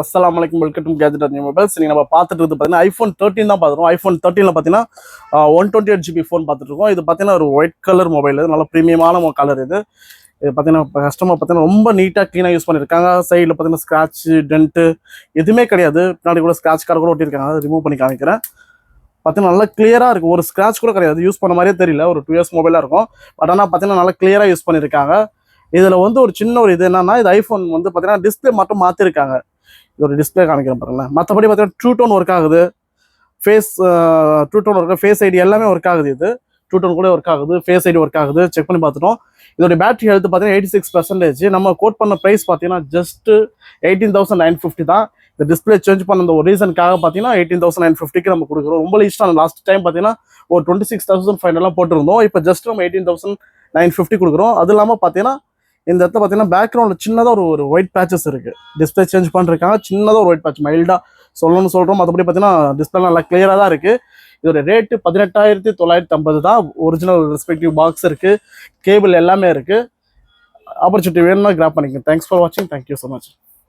அஸ்ஸலாமு அலைக்கும் welcome to gadget new mobiles. நீங்கள் நம்ம பார்த்துட்டு இருக்குது பார்த்தீங்கன்னா ஐஃபோன் 13 தான் பார்த்துருக்கோம். ஐஃபோன் 13 பார்த்தீங்கன்னா 128GB ஃபோன் பார்த்துட்ருக்கோம். இது பார்த்தீங்கன்னா ஒரு ஒயிட் கலர் மொபைல், இது நல்ல ப்ரீமியமான கலர். இது பார்த்தீங்கன்னா இப்போ கஸ்டமர் பார்த்தீங்கன்னா ரொம்ப நீட்டாக க்ளீனாக யூஸ் பண்ணியிருக்காங்க. சைடில் பார்த்தீங்கன்னா ஸ்க்ராட்சு டென்ட்டு எதுவுமே கிடையாது. பின்னாடி கூட ஸ்க்ராட்ச் கார்டு கூட ஒட்டியிருக்காங்க. அதை ரிமூவ் பண்ணி காமிக்கிறேன். பார்த்தீங்கன்னா நல்லா கிளியராக இருக்குது. ஒரு ஸ்க்ராட்ச் கூட கிடையாது. யூஸ் பண்ண மாதிரியே தெரியல. ஒரு 2 இயர்ஸ் மொபைலாக இருக்கும். பட் ஆனால் பார்த்தீங்கன்னா நல்லா கிளியராக யூஸ் பண்ணியிருக்காங்க. இதில் ஒரு சின்ன ஒரு இது என்னன்னா, இது ஐஃபோன் பார்த்தீங்கன்னா டிஸ்பிளே மட்டும் மாற்றிருக்காங்க. இது ஒரு டிஸ்பிளே காமிக்கிறேன் பாருங்களேன். மற்றபடி பார்த்தீங்கன்னா ட்ரூ டோன் ஒர்க் ஆகுது. True tone work, face ID எல்லாமே ஒர்க் ஆகுது. இது ட்ரூ டோன் கூட ஒர்க் ஆகுது, ஃபேஸ் ஐடி ஒர்க் ஆகுது. செக் பண்ணி பார்த்துட்டோம். இதோட பேட்டரி ஹெல்த் பார்த்தீங்கன்னா 86%. நம்ம கோட் பண்ண ப்ரைஸ் பார்த்தீங்கன்னா ஜஸ்ட் 18,950 தான். இந்த டிஸ்பிளே சேஞ்ச் பண்ண ஒரு ரீசனுக்காக பார்த்தீங்கன்னா 18,950க்கு நம்ம கொடுக்குறோம். ரொம்ப ஈஸ்டான லாஸ்ட் டைம் பார்த்தீங்கன்னா ஒரு 26,500 போட்டிருந்தோம். இப்போ ஜஸ்ட் நம்ம 18,950 கொடுக்குறோம். அது இல்லாமல் பார்த்தீங்கன்னா இந்த இடத்துல பார்த்தீங்கன்னா பேக்ரவுண்டில் சின்னதாக ஒரு ஒயிட் பேச்சஸ் இருக்குது. டிஸ்பிளே சேஞ்ச் பண்ணிருக்காங்க. சின்னதாக ஒரு ஒயிட் பேட்ச் மைல்டாக சொல்லணும்னு சொல்கிறோம். மற்றபடி பார்த்தீங்கன்னா டிஸ்பிளே நல்லா கிளியராக தான் இருக்குது. இதோட ரேட்டு 18,950 தான். ஒரிஜினல் ரெஸ்பெக்டிவ் பாக்ஸ் இருக்குது, கேபிள் எல்லாமே இருக்குது. ஆப்பர்ச்சுனிட்டி வேணும்னா கிராப் பண்ணிக்கங்க. தேங்க்ஸ் ஃபார் வாட்சிங். Thank you so much.